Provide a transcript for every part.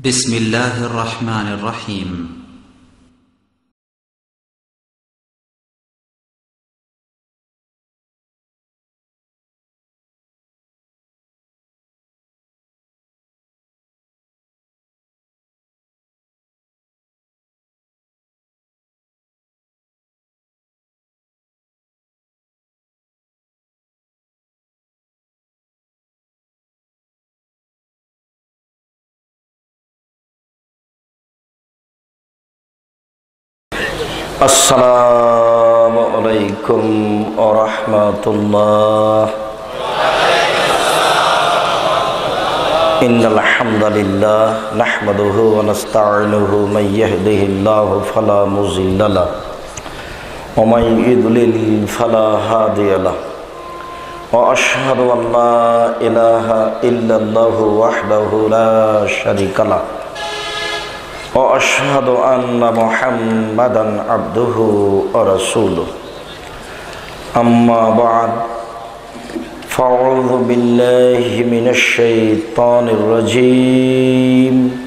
بسم الله الرحمن الرحيم Assalamualaikum warahmatullahi. Innal hamdalillah nahmaduhu wa nasta'inuhu man yahdihillahu fala mudilla lahu wa man yudlil fala hadiya lahu wa ashhadu an la ilaha illallah wahdahu la syarika lahu wa ashhadu anna Muhammadan abduhu wa rasuluh. Amma ba'd, fa'udhu billahi minasy syaithanir rajim.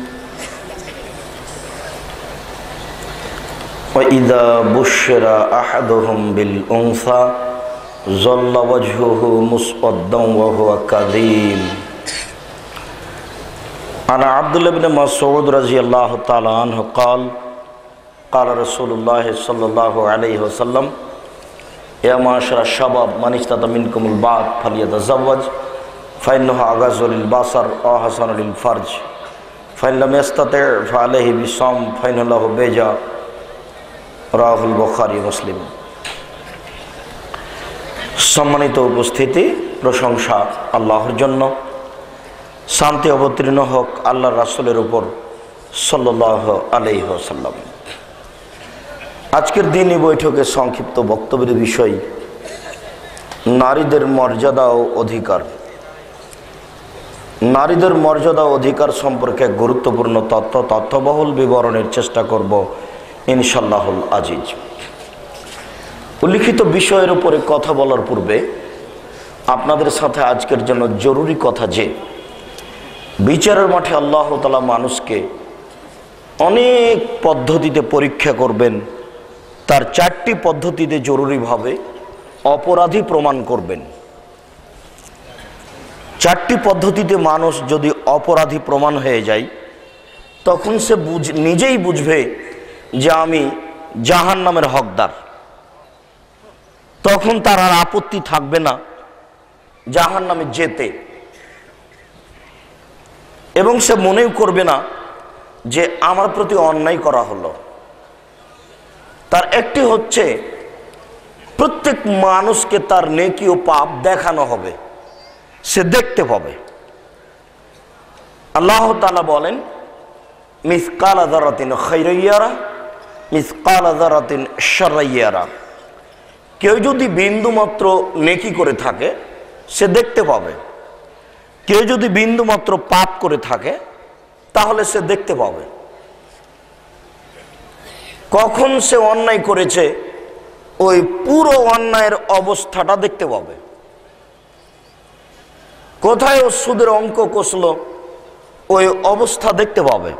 Wa idza busyira ahaduhum bil untha zalla wajhuhu muswaddan wa huwa kadhim. Ana Abdullah bin Mas'ud radhiyallahu ta'ala anhu qala qala Rasulullah sallallahu alaihi wasallam ya ma'ashara shabab man istata minkumul ba'd falyatazawwaj fa innahu aghazu lil basar wa hasanu lil farj fa in lam yastati' fa alayhi bisawm fa innahu lahu bija Rahul Bukhari মুসলিম। সম্মানিত উপস্থিতি, প্রশংসা আল্লাহর জন্য, শান্তি অবতীর্ণ হোক আল্লাহর রাসূলের উপর সাল্লাল্লাহু আলাইহি ওয়াসাল্লাম। আজকের দিনই বৈঠকে সংক্ষিপ্ত বক্তব্যের বিষয় নারীদের মর্যাদা ও অধিকার। নারীদের মর্যাদা ও অধিকার সম্পর্কে গুরুত্বপূর্ণ তথ্যবহুল বিবরণের চেষ্টা করব ইনশাআল্লাহুল আজিজ। উল্লিখিত বিষয়ের উপরে কথা বলার পূর্বে আপনাদের সাথে আজকের জন্য জরুরি কথা যে বিচারের মাঠে আল্লাহ তাআলা মানুষকে অনেক পদ্ধতিতে পরীক্ষা করবেন। তার চারটি পদ্ধতিতে জরুরিভাবে অপরাধী প্রমাণ করবেন। চারটি পদ্ধতিতে মানুষ যদি অপরাধী প্রমাণ হয়ে যায় তখন সে নিজেই বুঝবে যে আমি জাহান্নামের হকদার। তখন তার আর আপত্তি থাকবে না জাহান্নামে যেতে, এবং সে মনেও করবে না যে আমার প্রতি অন্যায় করা হলো। তার একটি হচ্ছে প্রত্যেক মানুষকে তার নেকি ও পাপ দেখানো হবে, সে দেখতে পাবে। আল্লাহ তাআলা বলেন মিসকালা যারাতিন খায়রান ইয়ারা মিসকালা যারাতিন শাররান ইয়ারা। কেউ যদি বিন্দুমাত্র নেকি করে থাকে সে দেখতে পাবে, কেউ যদি বিন্দুমাত্র পাপ করে থাকে তাহলে সে দেখতে পাবে। কখন সে অন্যায় করেছে ওই পুরো অন্যায়ের অবস্থাটা দেখতে পাবে। কোথায় ও সুদের অঙ্ক কষল ওই অবস্থা দেখতে পাবে।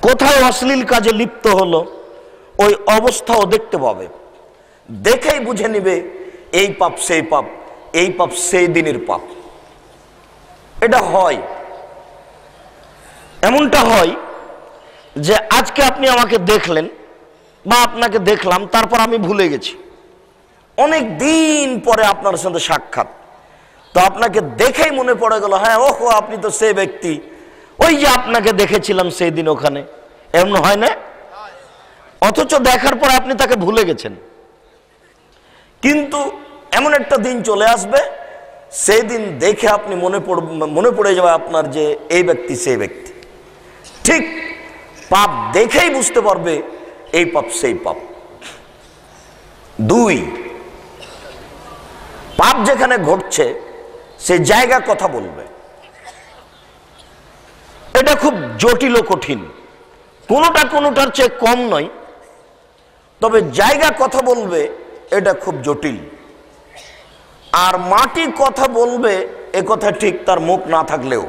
কোথায় অশ্লীল কাজে লিপ্ত হলো ওই অবস্থাও দেখতে পাবে। দেখেই বুঝে নিবে এই পাপ সেই পাপ, এই পাপ সেই দিনের পাপ। এটা হয়, এমনটা হয় যে আজকে আপনি আমাকে দেখলেন বা আপনাকে দেখলাম, তারপর আমি ভুলে গেছি। অনেক দিন পরে আপনার সাথে সাক্ষাৎ, তো আপনাকে দেখেই মনে পড়ে গেল, হ্যাঁ ওহো আপনি তো সেই ব্যক্তি, ওই যে আপনাকে দেখেছিলাম সেই দিন ওখানে। এমন হয় না? অথচ দেখার পর আপনি তাকে ভুলে গেছেন। কিন্তু এমন একটা দিন চলে আসবে, সেই দিন দেখে আপনি মনে পড়ে যাবে আপনার যে এই ব্যক্তি সেই ব্যক্তি। ঠিক পাপ দেখেই বুঝতে পারবে এই পাপ সেই পাপ। দুই, পাপ যেখানে ঘটছে সে জায়গা কথা বলবে। এটা খুব জটিল ও কঠিন, কোনোটার চেয়ে কম নয়, তবে জায়গা কথা বলবে এটা খুব জটিল। আর মাটি কথা বলবে এ কথা ঠিক, তার মুখ না থাকলেও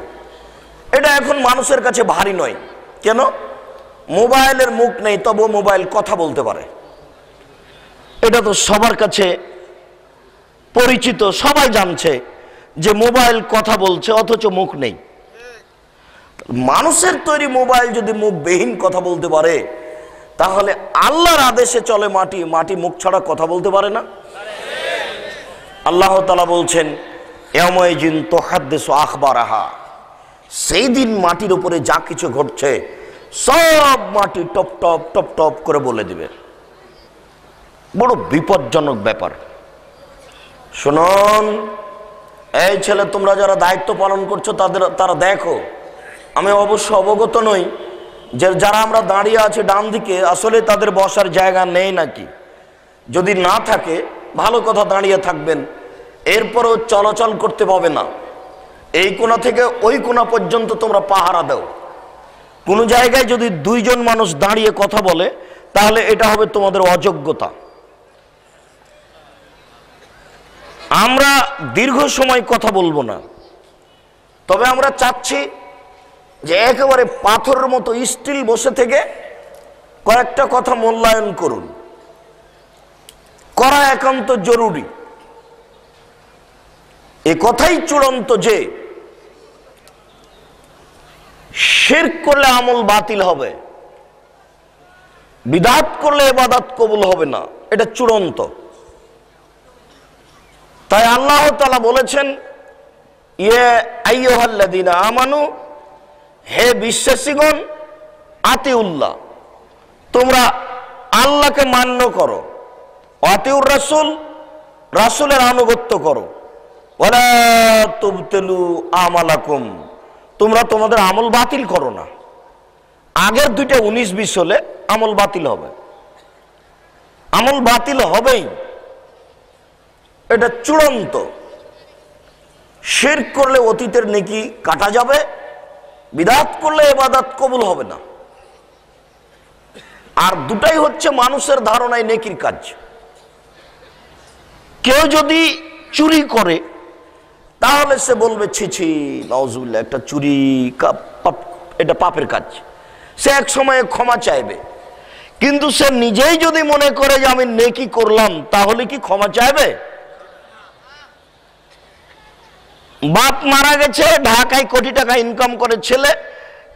এটা এখন মানুষের কাছে ভারী নয়। কেন? মোবাইলের মুখ নেই, তবুও মোবাইল কথা বলতে পারে। এটা তো সবার কাছে পরিচিত, সবাই জানছে যে মোবাইল কথা বলছে, অথচ মুখ নেই। মানুষের তৈরি মোবাইল যদি মুখবিহীন কথা বলতে পারে, তাহলে আল্লাহর আদেশে চলে মাটি, মাটি মুখ ছাড়া কথা বলতে পারে না? আল্লাহ তাআলা বলছেন, ইয়াউমাইজিন তুহাদ্দিসু আখবারাহা, সেই দিন মাটির উপরে যা কিছু ঘটছে সব মাটি টপ টপ টপ টপ করে বলে দিবে। বড় বিপজ্জনক ব্যাপার। শুনুন, এই ছেলে, তোমরা যারা দায়িত্ব পালন করছো তারা দেখো, আমি অবশ্য অবগত নই যে যারা আমরা দাঁড়িয়ে আছি ডান দিকে, আসলে তাদের বসার জায়গা নেই নাকি। যদি না থাকে ভালো কথা, দাঁড়িয়ে থাকবেন, এরপরও চলাচল করতে পাবে না। এই কোণা থেকে ওই কোণা পর্যন্ত তোমরা পাহারা দাও। কোনো জায়গায় যদি দুইজন মানুষ দাঁড়িয়ে কথা বলে, তাহলে এটা হবে তোমাদের অযোগ্যতা। আমরা দীর্ঘ সময় কথা বলবো না, তবে আমরা চাচ্ছি যে একেবারে পাথরের মতো স্টিল বসে থেকে কয়েকটা কথা মূল্যায়ন করুন, করা একান্ত জরুরি। এ কথাই চূড়ান্ত যে শিরক করলে আমল বাতিল হবে, বিদআত করলে ইবাদত কবুল হবে না, এটা চূড়ান্ত। তাই আল্লাহ তাআলা বলেছেন, ইয়া আইয়ুহাল্লাযীনা আমানু, হে বিশ্বাসীগণ, আতিউল্লাহ, তোমরা আল্লাহকে মান্য করো, আতিউর রাসূল, রাসূলের আনুগত্য করো, ওয়ালা তুবতিলু আমালাকুম, তোমরা তোমাদের আমল বাতিল করো না। আগের দুইটা 19-20 হলে আমল বাতিল হবে, আমল বাতিল হবেই, এটা চূড়ান্ত। শিরক করলে অতীতের নেকি কাটা যাবে, বিদআত করলে ইবাদত কবুল হবে না। আর দুটাই হচ্ছে মানুষের ধারণায় নেকির কাজ। কেউ যদি চুরি করে, তাহলে সে বলবে ছি ছি নাউজুবিল্লাহ, একটা চুরি এটা পাপের কাজ, সে এক সময়ে ক্ষমা চাইবে। কিন্তু সে নিজেই যদি মনে করে যে আমি নেকি করলাম, তাহলে কি ক্ষমা চাইবে? বাপ মারা গেছে, ঢাকায় কোটি টাকা ইনকাম করে ছেলে,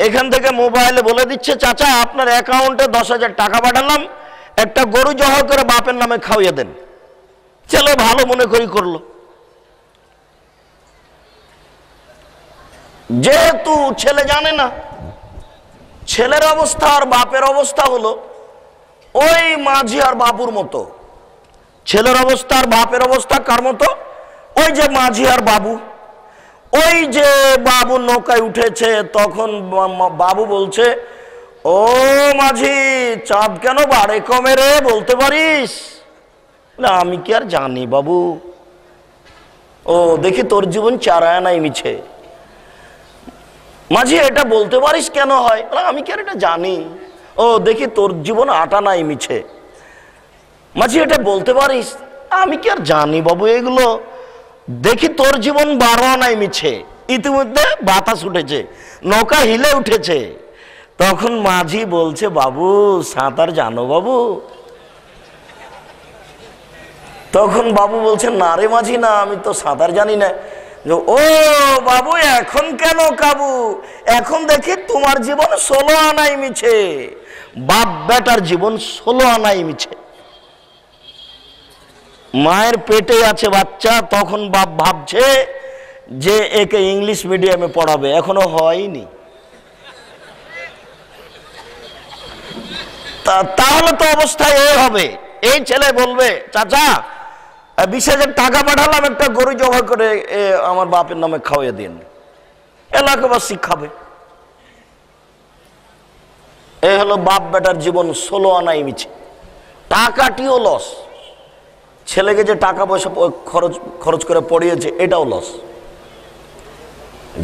এখান থেকে মোবাইলে বলে দিচ্ছে, চাচা আপনার অ্যাকাউন্টে 10,000 টাকা পাঠালাম, একটা গরু জহ করে বাপের নামে খাওয়িয়ে দেন। ছেলে ভালো মনে করি করলো। যেহেতু ছেলে জানে না, ছেলের অবস্থা আর বাপের অবস্থা হলো ওই মাঝি আর বাবুর মতো। ছেলের অবস্থা আর বাপের অবস্থা কার মতো? ওই যে মাঝি আর বাবু। ওই যে বাবু নৌকায় উঠেছে, তখন বাবু বলছে, ও মাঝি, চাঁদ কেন বাড়ে কমে রে, বলতে পারিস? না, আমি কি আর জানি বাবু। ও দেখি তোর জীবন চারায় নাই মিছে। মাঝি, এটা বলতে পারিস কেন হয়? আমি কি আর এটা জানি। ও দেখি তোর জীবন আটা নাই মিছে। মাঝি, এটা বলতে পারিস? আমি কি আর জানি বাবু এগুলো। দেখি তোর জীবন 12 আনাই মিছে। ইতিমধ্যে বাতাস উঠেছে, নৌকা হিলে উঠেছে। তখন মাঝি বলছে, বাবু সাঁতার জানো বাবু? তখন বাবু বলছে, না রে মাঝি, না, আমি তো সাঁতার জানি না। ও বাবু, এখন কেন কাবু? এখন দেখি তোমার জীবন 16 আনাই মিছে। বাপ বেটার জীবন 16 আনাই মিছে। মায়ের পেটে আছে বাচ্চা, তখন বাপ ভাবছে যে একে ইংলিশ মিডিয়ামে পড়াবে, এখনো হয়নি। তাহলে তো অবস্থা এই হবে, এই ছেলে বলবে, চাচা 20,000 টাকা পাঠালাম, একটা গরু জবাই করে আমার বাপের নামে খাওয়াইয়া দিন। এলাকাবাসী খাবে। এই হলো বাপ বেটার জীবন 16 আনাই মিছে। টাকাটিও লস, ছেলেকে যে টাকা পয়সা খরচ করে পড়িয়েছে এটাও লস,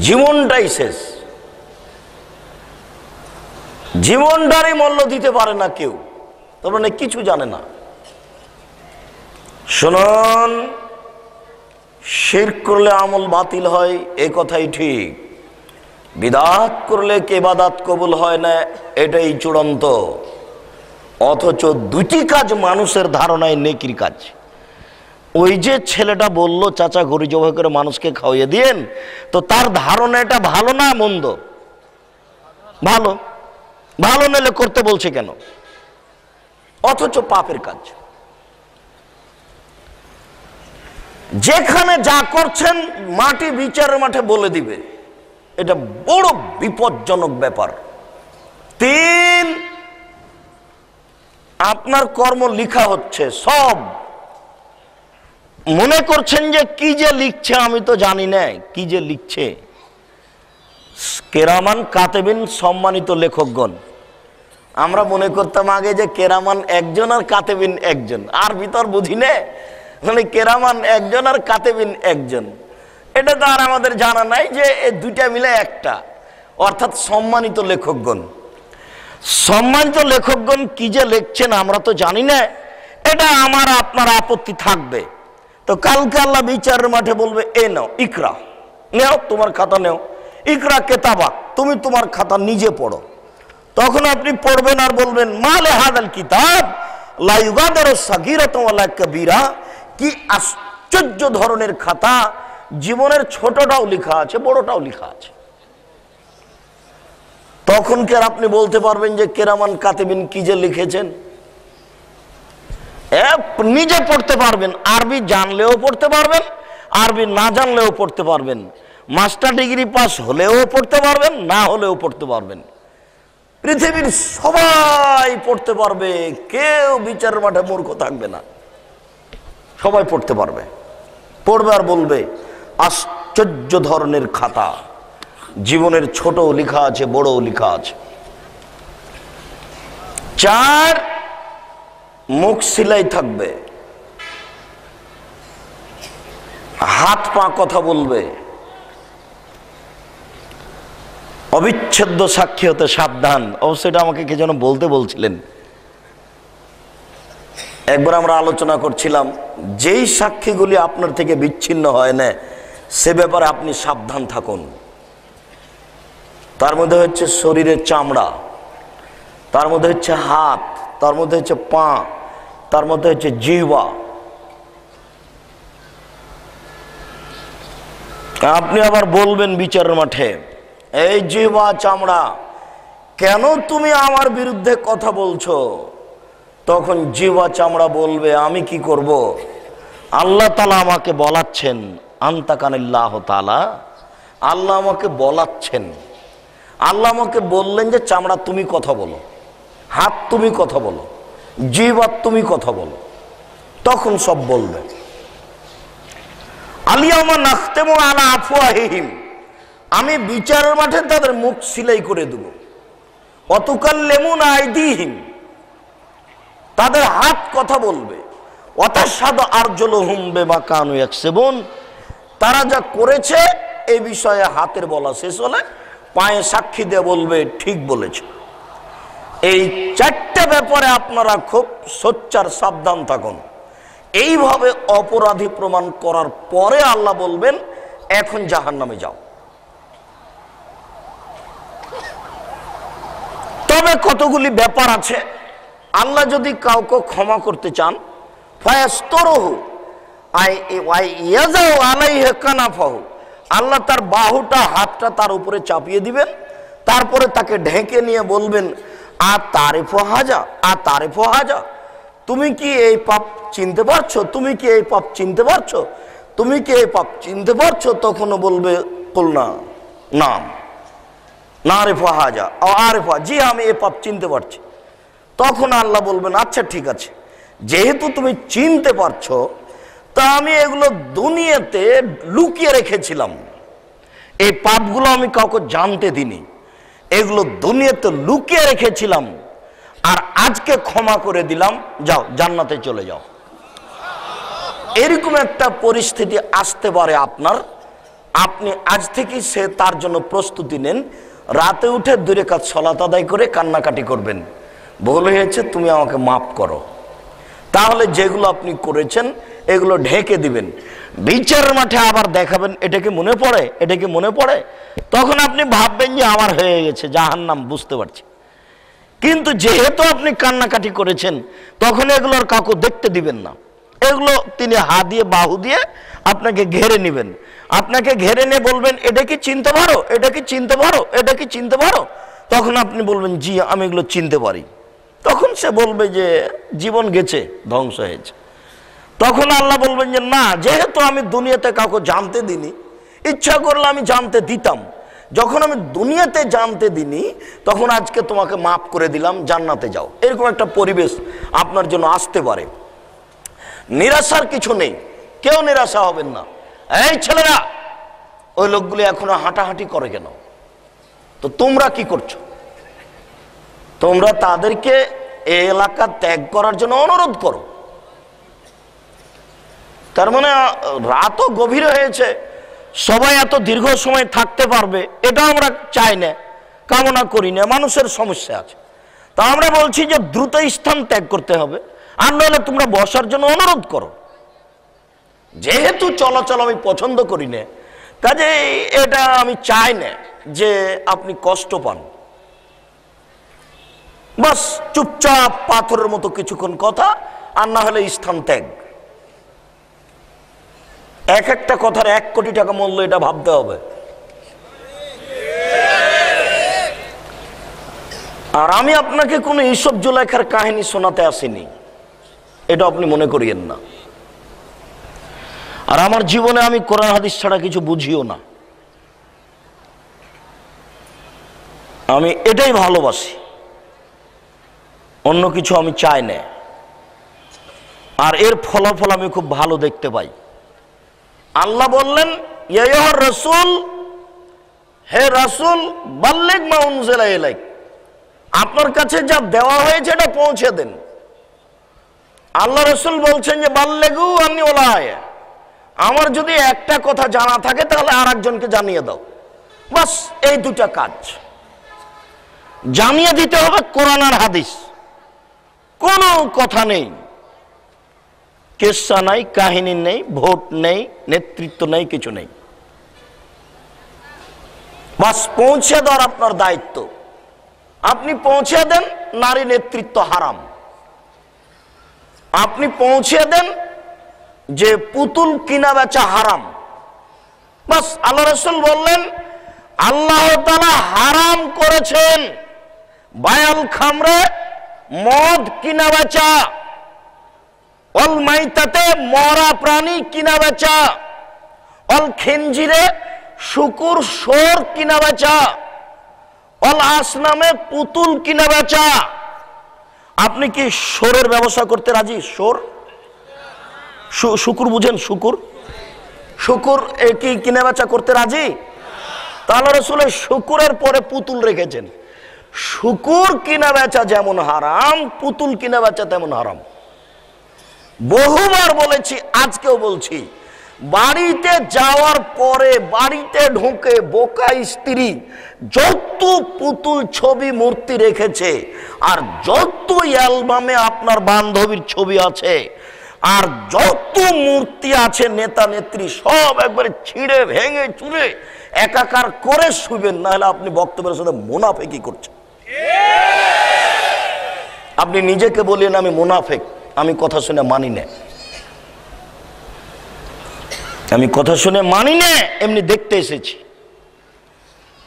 জীবনটাই শেষ। জীবনটারই মূল্য দিতে পারে না কেউ, তার মানে কিছু জানে না। শুনুন, শিরক করলে আমল বাতিল হয়, এ কথাই ঠিক। বিদআত করলে কি ইবাদত কবুল হয় না, এটাই চূড়ান্ত। অথচ দুটি কাজ মানুষের ধারণায় নেকির কাজ। ওই যে ছেলেটা বলল চাচা গরু জবাই করে মানুষকে খাওয়িয়ে দিয়েন, তো তার ধারণা এটা ভালো না মন্দ? ভালো। ভালো নিলে করতে বলছে কেন? অথচ পাপের কাজ। যেখানে যা করছেন মাটি বিচারের মাঠে বলে দিবে, এটা বড় বিপজ্জনক ব্যাপার। 3, আপনার কর্ম লিখা হচ্ছে সব। মনে করছেন যে কি যে লিখছে আমি তো জানি না কি যে লিখছে। কেরামান কাতেবিন, সম্মানিত লেখকগণ। আমরা মনে করতাম আগে যে কেরামান একজন আর কাতেবিন একজন, আর ভিতর বুঝি না মানে কেরামান একজন আর কাতেবিন একজন। এটা তো আর আমাদের জানা নাই যে এই দুইটা মিলে একটা, অর্থাৎ সম্মানিত লেখকগণ। সম্মানিত লেখকগণ কি যে লিখছেন আমরা তো জানি না, এটা আমার আপনার আপত্তি থাকবে। তো কালকে আল্লাহ বিচারের মাঠে বলবে, এ নাও ইকরা, নেও তোমার খাতা নেও, ইকরা কেতাবা, তুমি তোমার খাতা নিজে পড়ো। তখন আপনি পড়বেন আর বলবেন, মালে হাদাল কিতাব লা ইউগাদিরু সাগীরাতান ওয়ালা কাবীরা, কি আশ্চর্য ধরনের খাতা, জীবনের ছোটটাও লেখা আছে বড়টাও লেখা আছে। তখন কি আর আপনি বলতে পারবেন যে কেরামান কাতিবিন কি যে লিখেছেন? নিজে পড়তে পারবেন, আরবি জানলেও পড়তে পারবেন, আরবি না জানলেও পড়তে পারবেন, মাস্টার ডিগ্রি পাস হলেও পড়তে পারবেন, না হলেও পড়তে পারবেন। পৃথিবীর সবাই পড়তে পারবে, কেউ বিচারের মাঠে মূর্খ থাকবে না, সবাই পড়তে পারবে। পড়বে আর বলবে, আশ্চর্য ধরনের খাতা, জীবনের ছোটও লেখা আছে বড়ও লেখা আছে। 4, মুখ সিলাই থাকবে, হাত পা কথা বলবে, অবিচ্ছেদ্য সাক্ষী হতে সাবধান। অবশ্যই এটা আমাকে কে যেন বলতে বলছিলেন। একবার আমরা আলোচনা করছিলাম, যেই সাক্ষীগুলি আপনার থেকে বিচ্ছিন্ন হয় না সে ব্যাপারে আপনি সাবধান থাকুন। তার মধ্যে হচ্ছে শরীরের চামড়া, তার মধ্যে হচ্ছে হাত, তার মধ্যে হচ্ছে পা, তার মধ্যে হচ্ছে জিহ্বা। আপনি আবার বলবেন বিচারের মাঠে, এই জিহ্বা চামড়া, কেন তুমি আমার বিরুদ্ধে কথা বলছো? তখন জিহ্বা চামড়া বলবে, আমি কি করব? আল্লাহ তাআলা আমাকে বলাচ্ছেন, আনতাকানিল্লাহ তাআলা, আল্লাহ আমাকে বলাচ্ছেন। আল্লাহ আমাকে বললেন যে চামড়া তুমি কথা বলো, হাত তুমি কথা বলো, জিহ্বা তুমি কথা বলো। তখন সব বলবে। আলিয়ামা নাখতেমু আলা আফওয়াহিহিম, আমি বিচারের মাঠে তাদের মুখ সিলাই করে দেব। অতুকাল্লিমুনা আইদিহিম, তাদের হাত কথা বলবে। ওয়াতাশহাদু আরজুলুহুম বিমা কানু ইয়াকসিবুন, তারা যা করেছে এই বিষয়ে হাতের বলা শেষ হলে পায়ে সাক্ষী দিয়ে বলবে ঠিক বলেছে। এই 4টে ব্যাপারে আপনারা খুব সোচ্চার সাবধান থাকুন। এইভাবে অপরাধী প্রমাণ করার পরে আল্লাহ বলবেন, এখন জাহান্নামে যাও। তবে কতগুলি ব্যাপার আছে, আল্লাহ যদি কাউকে ক্ষমা করতে চান, ফায়াস্তরহু ইয়াযাউ আলাইহি কানাফাহু, আল্লাহ তার বাহুটা হাতটা তার উপরে চাপিয়ে দিবেন, তারপরে তাকে ঢেকে নিয়ে বলবেন, আ তারিফু হাজা, আ তারিফু হাজা, তুমি কি এই পাপ চিনতে পারছো? তুমি কি এই পাপ চিনতে পারছো? তুমি কি এই পাপ চিনতে পারছো? তখনও বলবে, কুলনা নাম, না রেফা হাজা আরেফা, জি আমি এই পাপ চিনতে পারছি। তখন আল্লাহ বলবেন, আচ্ছা ঠিক আছে, যেহেতু তুমি চিনতে পারছো, তা আমি এগুলো দুনিয়াতে লুকিয়ে রেখেছিলাম, এই পাপগুলো আমি কাউকে জানতে দিইনি, এগুলো দুনিয়াতে লুকিয়ে রেখেছিলাম, আর আজকে ক্ষমা করে দিলাম, যাও জান্নাতে চলে যাও। এরকম একটা পরিস্থিতি আসতে পারে আপনার, আপনি আজ থেকে সে তার জন্য প্রস্তুতি নেন। রাতে উঠে 2 রাকাত সালাত আদায় করে কান্নাকাটি করবেন, ভুল হয়েছে তুমি আমাকে মাফ করো। তাহলে যেগুলো আপনি করেছেন এগুলো ঢেকে দিবেন। বিচারের মাঠে আবার দেখাবেন, এটা কি মনে পড়ে, এটা কি মনে পড়ে, তখন আপনি ভাববেন যে আমার হয়ে গেছে জাহান্নাম, বুঝতে পারছি। কিন্তু যেহেতু আপনি কান্নাকাটি করেছেন, তখন এগুলোর কাউকে দেখতে দিবেন না। এগুলো তিনি হাত দিয়ে বাহু দিয়ে আপনাকে ঘেরে নেবেন, আপনাকে ঘেরে নিয়ে বলবেন এটা কি চিনতে পারো, এটা কি চিনতে পারো, এটা কি চিনতে পারো। তখন আপনি বলবেন জি আমি এগুলো চিনতে পারি। তখন সে বলবে যে জীবন গেছে, ধ্বংস হয়েছে। তখন আল্লাহ বলবেন যে না, যেহেতু আমি দুনিয়াতে কাউকে জানতে দিনি, ইচ্ছা করলে আমি জানতে দিতাম, যখন আমি দুনিয়াতে জানতে দিনি তখন আজকে তোমাকে মাফ করে দিলাম, জান্নাতে যাও। এরকম একটা পরিবেশ আপনার জন্য আসতে পারে। নিরাশার কিছু নেই, কেউ নিরাশা হবেন না। এই ছেলেরা, ওই লোকগুলি এখনো হাঁটাহাঁটি করে কেন? তো তোমরা কি করছো? তোমরা তাদেরকে এই এলাকা ত্যাগ করার জন্য অনুরোধ করো। তার মানে রাতও গভীর হয়েছে, সবাই এত দীর্ঘ সময় থাকতে পারবে এটা আমরা চাই না, কামনা করি না, মানুষের সমস্যা আছে। তা আমরা বলছি যে দ্রুত স্থান ত্যাগ করতে হবে, আর নইলে তোমরা বসার জন্য অনুরোধ করো। যেহেতু চলাচল আমি পছন্দ করি না, কাজে এটা আমি চাই না যে আপনি কষ্ট পান। বাস চুপচাপ পাথরের মতো কিছুক্ষণ কথা, আর না হলে স্থান ত্যাগ। এক একটা কথার 1 কোটি টাকা মূল্য, এটা ভাবতে হবে। আর আমি আপনাকে কোনো ইউসুফ জুলাইখার কাহিনী শোনাতে আসিনি, এটা আপনি মনে করিয়েন না। আর আমার জীবনে আমি কোরআন হাদিস ছাড়া কিছু বুঝিও না। আমি এটাই ভালোবাসি, অন্য কিছু আমি চাই না। আর এর ফলাফল আমি খুব ভালো দেখতে পাই। আল্লাহ বললেন ইয়া রাসূল, হে রাসূল, বাল্লিগ মা উনজিলা ইলাইক, আপনার কাছে যা দেওয়া হয়েছে এটা পৌঁছে দেন। আল্লাহ রাসূল বলছেন যে বাল্লিগু আন্নী ওয়ালা আয়া, আমার যদি একটা কথা জানা থাকে তাহলে আরেকজনকে জানিয়ে দাও। বাস এই দুটা কাজ জানিয়ে দিতে হবে। কোরআন আর হাদিস, কোনো কথা নেই, কিসসা নাই, কাহিনী নেই, ভোট নেই, নেতৃত্ব নেই, কিছু নেই। বাস পৌঁছে দেওয়ার আপনার দায়িত্ব। আপনি পৌঁছে দেন নারী নেতৃত্ব হারাম, আপনি পৌঁছে দেন যে পুতুল কিনা বেচা হারাম। বাস আল্লাহ রাসূল বললেন আল্লাহ তাআলা হারাম করেছেন বায়াল খামরে, মদ কিনা বেচা, অল মাইতাতে মরা প্রাণী কিনা বেচা, অল খিনজিরে শুকুর শোর কিনা বেচা, অল আসনামে পুতুল কিনা বেচা। আপনি কি শোরের ব্যবসা করতে রাজি? শোর, শুকুর বুঝেন? শুকুর, শুকুর কি কিনা বেচা করতে রাজি? তাহলে রাসূলের শুকুরের পরে পুতুল রেখেছেন। শুকুর কিনা বেচা যেমন হারাম, পুতুল কিনা বেচা তেমন হারাম। বহুবার বলেছি, আজকেও বলছি, বাড়িতে যাওয়ার পরে বাড়িতে ঢুকে বোকা স্ত্রী যত পুতুল ছবি মূর্তি রেখেছে, আর যত অ্যালবামে আপনার বান্ধবীর ছবি আছে, আর যত মূর্তি আছে নেতা নেত্রী, সব একবারে ছিঁড়ে ভেঙে চুরে একাকার করে শুবেন, না হলে আপনি বক্তব্যের সাথে মুনাফেকি করছেন। আপনি নিজেকে বলেন আমি মুনাফেক, আমি কথা শুনে মানি না, আমি কথা শুনে মানি না, এমনি দেখতে এসেছি,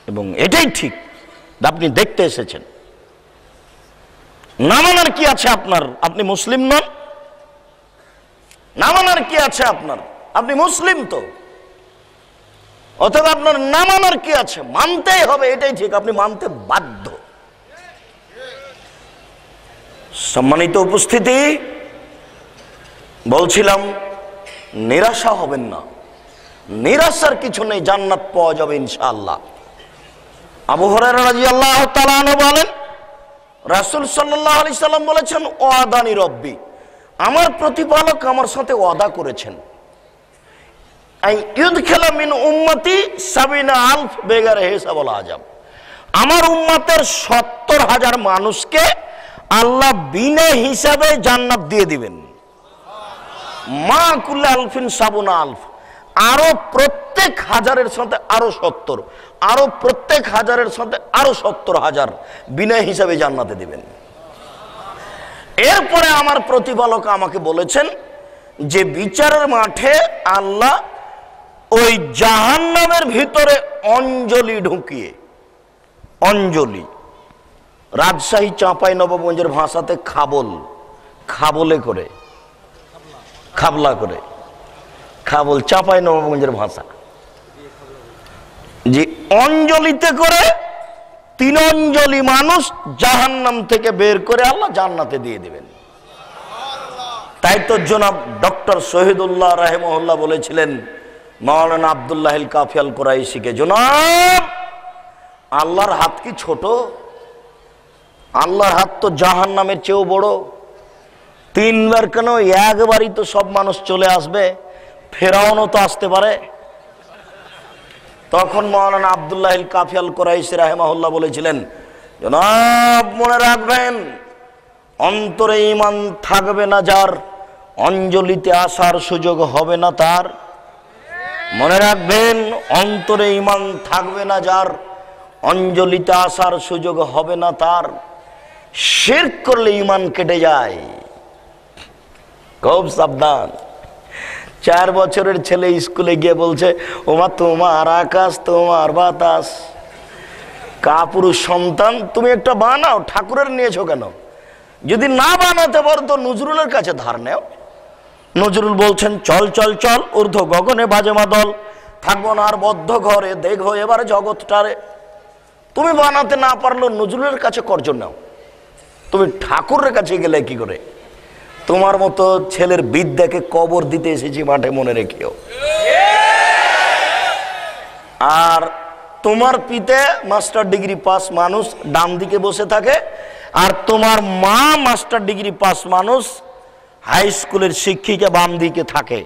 এবং এটাই ঠিক, আপনি দেখতে এসেছেন। না মানার কি আছে আপনার? আপনি মুসলিম নন? না মানার কি আছে আপনার? আপনি মুসলিম তো, অথবা আপনার না মানার কি আছে? মানতেই হবে, এটাই ঠিক, আপনি মানতে বাধ্য। সম্মানিত উপস্থিতি, বলছিলাম নিরাশা হবেন না, নিরাশার কিছু নেই, জান্নাত পাওয়া যাবে ইনশাআল্লাহ। আবু হুরায়রা রাদিয়াল্লাহু তাআলা আনহু বলেন রাসূল সাল্লাল্লাহু আলাইহি সাল্লাম বলেছেন ওয়াদানি রব্বি, আমার প্রতিপালক আমার সাথে ওয়াদা করেছেন আই ইউদখিলা মিন উম্মতি ৭০,০০০ বেগারে হিসাব ওয়ালা আযাব, আমার উম্মতের ৭০,০০০ মানুষকে আল্লাহ বিনা হিসাবে জান্নাত দিয়ে দিবেন। মা কুল্লা আলফিন ৭০,০০০, আরো প্রত্যেক হাজারের সাথে আরো 70, আরো প্রত্যেক হাজারের সাথে আরো 70,000 বিনা হিসাবে জান্নাতে দিবেন। এরপরে আমার প্রতিপালক আমাকে বলেছেন যে বিচারের মাঠে আল্লাহ ওই জাহান্নামের ভিতরে অঞ্জলি ঢুকিয়ে, অঞ্জলি রাজশাহী চাঁপাইনবাবগঞ্জের ভাষাতে খাবল, খাবলে করে, খাবলা করে, খাবল চাঁপাইনবাবগঞ্জের ভাষা, যে অঞ্জলিতে করে 3 অঞ্জলি মানুষ জাহান্নাম থেকে বের করে আল্লাহ জান্নাতে দিয়ে দিবেন। তাই তো জনাব ডক্টর শহীদুল্লাহ রাহিমাহুল্লাহ বলেছিলেন মাওলানা আব্দুল্লাহ আল কাফি আল কুরাইশিকে, জনাব আল্লাহর হাত কি ছোট? আল্লাহর হাত তো জাহান্নামের চেয়েও বড়। 3 বার কেন, একবারই তো সব মানুষ চলে আসবে, ফেরাউনও তো আসতে পারে। তখন মাওলানা আব্দুল্লাহ আল কাফি আল কুরাইশি রাহিমাহুল্লাহ বলেছিলেন, জনাব মনে রাখবেন, অন্তরে ঈমান থাকবে না যার, অঞ্জলিতে আসার সুযোগ হবে না তার। মনে রাখবেন, অন্তরে ঈমান থাকবে না যার, অঞ্জলিতে আসার সুযোগ হবে না তার। শিরক করলে ঈমান কেটে যায়, খুব সাবধান। 4 বছরের ছেলে স্কুলে গিয়ে বলছে, ওমা তোমার আকাশ তোমার বাতাস, কাপুরুষ সন্তান তুমি একটা বানাও, ঠাকুরের নিয়েছো কেন? যদি না বানাতে পারো তো নজরুলের কাছে ধার নেও। নজরুল বলছেন, চল চল চল ঊর্ধ্ব গগনে বাজে মাদল, থাকবো না আর বদ্ধ ঘরে, দেখো এবার জগৎটারে। তুমি বানাতে না পারলেও নজরুলের কাছে কর্জ নাও, তুমি ঠাকুরের কাছে গেলে কি করে? তোমার মতো ছেলের বিদ্যাকে কবর দিতে এসেছি মাঠে, মনে রেখেও। আর তোমার পিতা মাস্টার ডিগ্রি পাস মানুষ ডান দিকে বসে থাকে, আর তোমার মা মাস্টার ডিগ্রি পাস মানুষ হাই স্কুলের শিক্ষিকা বাম দিকে থাকে,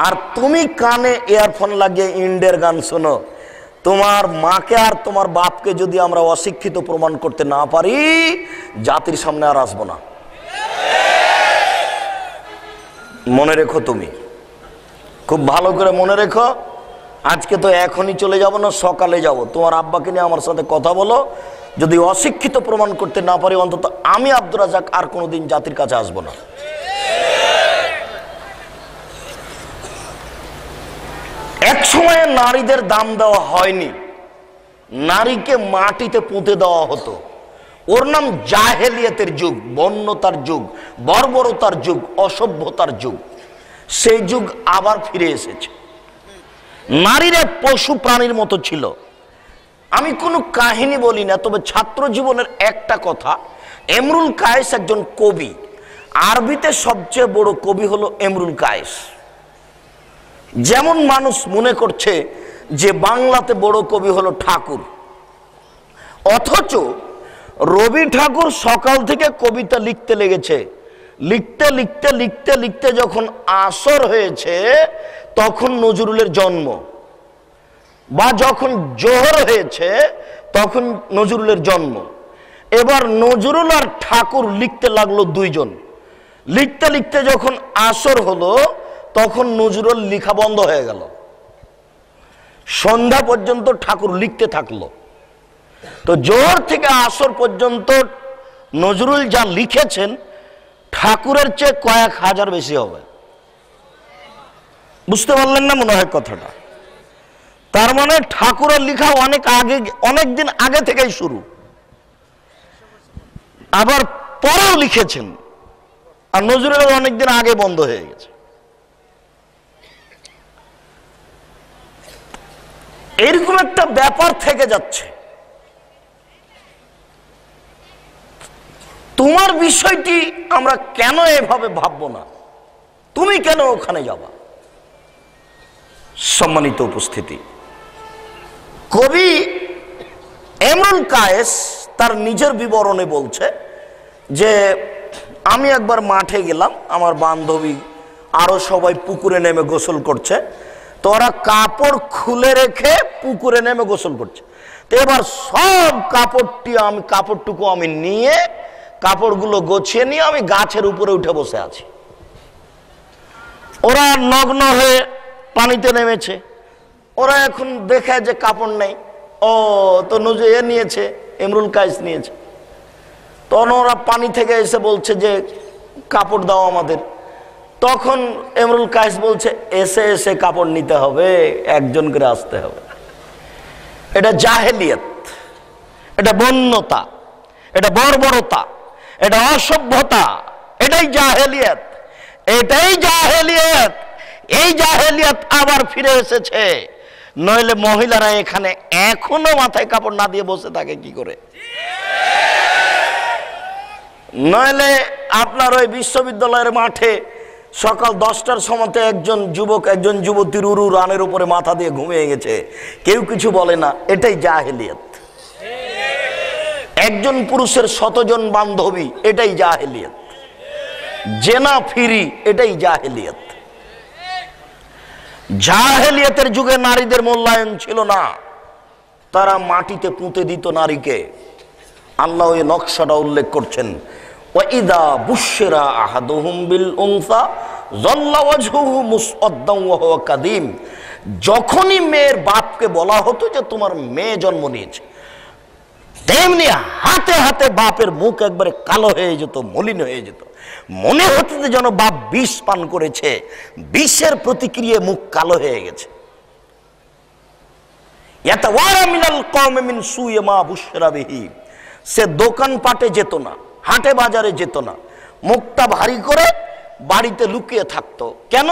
আর তুমি কানে ইয়ারফোন লাগিয়ে ইন্ডিয়ার গান শোনো। তোমার মাকে আর তোমার বাপকে যদি আমরা অশিক্ষিত প্রমাণ করতে না পারি, জাতির সামনে আর আসবো না। মনে রেখো, তুমি খুব ভালো করে মনে রেখো। আজকে তো এখনই চলে যাব না, সকালে যাব। তোমার আব্বাকে নিয়ে আমার সাথে কথা বলো, যদি অশিক্ষিত প্রমাণ করতে না পারি, অন্তত আমি আব্দুর রাজ্জাক আর কোনোদিন জাতির কাছে আসবো না। এক সময়ে নারীদের দাম দেওয়া হয়নি, নারীকে মাটিতে পুঁতে দেওয়া হতো। ওর নাম জাহেলিয়াতের যুগ, বন্যতার যুগ, বর্বরতার যুগ, অসভ্যতার যুগ। সেই যুগ আবার ফিরে এসেছে। নারীরা পশু প্রাণীর মতো ছিল। আমি কোনো কাহিনী বলি না, তবে ছাত্র জীবনের একটা কথা। এমরুল কায়েস একজন কবি, আরবিতে সবচেয়ে বড় কবি হলো এমরুল কায়েস। যেমন মানুষ মনে করছে যে বাংলাতে বড় কবি হলো ঠাকুর, অথচ রবি ঠাকুর সকাল থেকে কবিতা লিখতে লেগেছে। লিখতে লিখতে লিখতে লিখতে যখন আসর হয়েছে, তখন নজরুলের জন্ম, বা যখন জোহর হয়েছে তখন নজরুলের জন্ম। এবার নজরুল আর ঠাকুর লিখতে লাগলো 2 জন। লিখতে লিখতে যখন আসর হলো, তখন নজরুল লেখা বন্ধ হয়ে গেল। সন্ধ্যা পর্যন্ত ঠাকুর লিখতে থাকলো। তো জোহর থেকে আসর পর্যন্ত নজরুল যা লিখেছেন, ঠাকুরের চেয়ে কয়েক হাজার বেশি হবে। বুঝতে পারলেন না মনে হয় কথাটা? তার মানে ঠাকুরের লেখা অনেক আগে, অনেক দিন আগে থেকেই শুরু, আবার পরেও লিখেছেন। আর নজরুলের অনেকদিন আগে বন্ধ হয়ে গেছে। এরকম একটা ব্যাপার থেকে যাচ্ছে। তোমার বিষয়টি আমরা কেন এভাবে ভাববো না? তুমি কেন ওখানে যাবা? সম্মানিত উপস্থিতি, কবি এমরুল কায়েস তার নিজের বিবরণে বলছে যে আমি একবার মাঠে গেলাম, আমার বান্ধবী আরো সবাই পুকুরে নেমে গোসল করছে, তো ওরা কাপড় খুলে রেখে পুকুরে নেমে গোসল করছে। তো এবার সব কাপড়টুকু আমি নিয়ে, কাপড়গুলো গোছিয়ে নিয়ে আমি গাছের উপরে উঠে বসে আছি। ওরা নগ্ন হয়ে পানিতে নেমেছে। ওরা এখন দেখে যে কাপড় নেই, ও তো নজর এ নিয়েছে, ইমরুল কায়েস নিয়েছে। তখন ওরা পানি থেকে এসে বলছে যে কাপড় দাও আমাদের। তখন ইমরুল কায়েস বলছে এসে এসে কাপড় নিতে হবে, একজন করে আসতে হবে। এটা জাহেলিয়ত, এটা বন্যতা, এটা বর্বরতা, এটা অসভ্যতা, এটাই জাহেলিয়ত, এটাই জাহেলিয়ত। এই জাহেলিয়ত আবার ফিরে এসেছে, নইলে মহিলারা এখানে এখনো মাথায় কাপড় না দিয়ে বসে থাকে কি করে? নইলে আপনার ওই বিশ্ববিদ্যালয়ের মাঠে সকাল 10টার সময়তে একজন যুবক একজন যুবতীর উরু রানের উপরে মাথা দিয়ে ঘুমিয়ে গেছে, কেউ কিছু বলে না, এটাই জাহেলিয়ত। একজন পুরুষের 100 জন বান্ধবী, এটাই জাহেলিয়ত। জেনা ফিরি, এটাই জাহেলিয়ত। জাহেলিয়তের যুগে নারীদের মূল্যায়ন ছিল না, তারা মাটিতে পুঁতে দিত নারীকে। আল্লাহ এই নকশাটা উল্লেখ করছেন, ওয়াইদা বুশিরা আহাদুহুম বিল উনসা যাল্লা ওয়াজহুহু মুসওয়াদ্দান ওয়া হুয়া কাদিম। যখনই মেয়ের বাপকে বলা হতো যে তোমার মেয়ে জন্ম নিয়েছে, তেমনি হাতে হাতে বাপের মুখ একবারে কালো হয়ে যেত, মলিন হয়ে যেত। মনে হতো যে যেন বাপ বিষ পান করেছে, বিষের প্রতিক্রিয়ায় মুখ কালো হয়ে গেছে। ইয়াতাওয়ারা মিনাল কওমি মিন সুই মা বুশিরা বিহি। সে দোকানপাটে যেত না, হাটে বাজারে যেত না, মুখটা ভারী করে বাড়িতে লুকিয়ে থাকতো। কেন?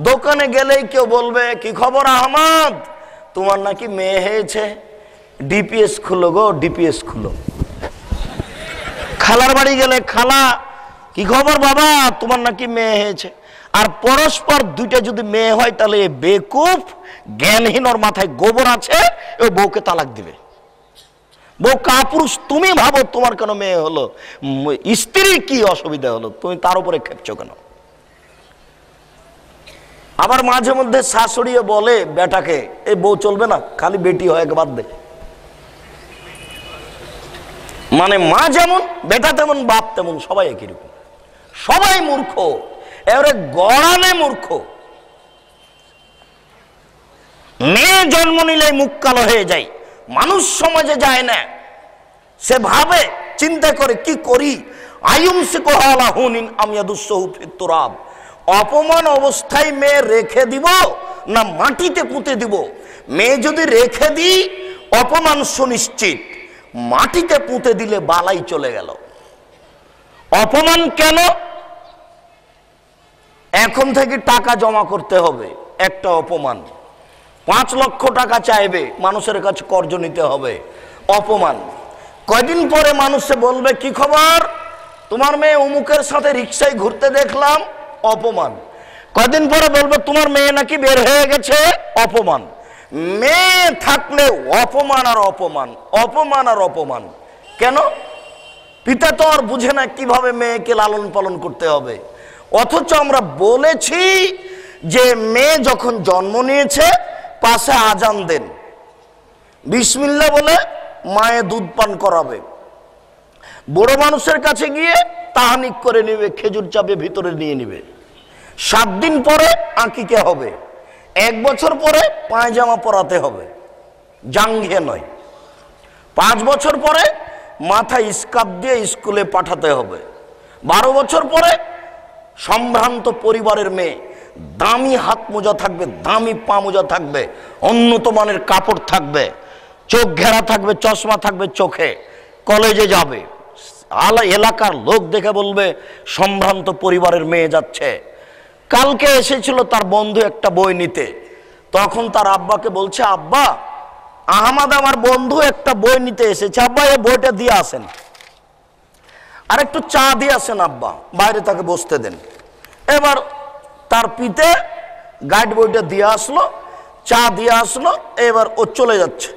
দোকানে গেলেই কেউ বলবে কি খবর আহমদ, তোমার নাকি মেয়ে হয়েছে, ডিপিএস খুলো গো, ডিপিএস খুলো। খালার বাড়ি গেলে খালা কি খবর বাবা, তোমার নাকি মেয়ে হয়েছে। আর পরস্পর দুইটা যদি মেয়ে হয় তাহলে বেকুফ জ্ঞানহীন, ওর মাথায় গোবর আছে, ও বউকে তালাক দিবে। বউ কাপুরুষ, তুমি ভাবো তোমার কেন মেয়ে হলো, স্ত্রীর কি অসুবিধা হলো, তুমি তার উপরে খেপছো কেন? আবার মাঝে মধ্যে শাশুড়িও বলে বেটাকে, এই বউ চলবে না, খালি বেটি হয় বাদ দে। মানে মা যেমন বেটা তেমন, বাপ তেমন, সবাই একই রকম, সবাই মূর্খ, এবারে গড়ালে মূর্খ। মেয়ে জন্ম নিলেই মুখ কালো হয়ে যায়, মানুষ সমাজে যায় না, সে ভাবে চিন্তা করে কি করি, অপমান অবস্থায় মেয়ে রেখে দিব না মাটিতে পুঁতে দিব? মেয়ে যদি রেখে দিই অপমান সুনিশ্চিত, মাটিতে পুঁতে দিলে বালাই চলে গেল। অপমান কেন? এখন থেকে টাকা জমা করতে হবে, একটা অপমান। 5 লক্ষ টাকা চাইবে, মানুষের কাছে কর্জ নিতে হবে, অপমান। কয়দিন পরে মানুষে বলবে কি খবর, তোমার মেয়ে অমুকের সাথে রিক্সায় ঘুরতে দেখলাম, অপমান। কয়দিন পরে বলবে তোমার মেয়ে নাকি বের হয়ে গেছে, অপমান। মেয়ে থাকলে অপমান আর অপমান, অপমান আর অপমান। কেন? পিতা তো আর বুঝে না কিভাবে মেয়েকে লালন পালন করতে হবে। অথচ আমরা বলেছি যে মেয়ে যখন জন্ম নিয়েছে পাশে আজান দেন, বিসমিল্লাহ বলে মায়ে দুধ পান করাবে। বড় মানুষের কাছে গিয়ে তাহানিক করে নিবে, খেজুর চাপে ভিতরে নিয়ে নিবে। 7 দিন পরে আকিকা হবে, 1 বছর পরে পায়জামা পরাতে হবে, জাঙ্ঘিয়ে নয়। 5 বছর পরে মাথায় স্কার্ফ দিয়ে স্কুলে পাঠাতে হবে। 12 বছর পরে সম্ভ্রান্ত পরিবারের মেয়ে, দামি হাত মোজা থাকবে, দামি পা মোজা থাকবে, উন্নত মানের কাপড় থাকবে, চোখ ঘেরা থাকবে, চশমা থাকবে চোখে, কলেজে যাবে। এলাকার লোক দেখে বলবে সম্ভ্রান্ত পরিবারের মেয়ে যাচ্ছে। কালকে এসেছিল তার বন্ধু একটা বই নিতে, তখন তার আব্বাকে বলছে, আব্বা আহমদ আমার বন্ধু একটা বই নিতে এসেছে, আব্বা এই বইটা দিয়ে আসেন, আর একটু চা দিয়ে আসেন আব্বা, বাইরে তাকে বসতে দেন। এবার তার পিতে গাইড বইটা দিয়ে আসলো, চা দিয়ে আসলো, এবার ও চলে যাচ্ছে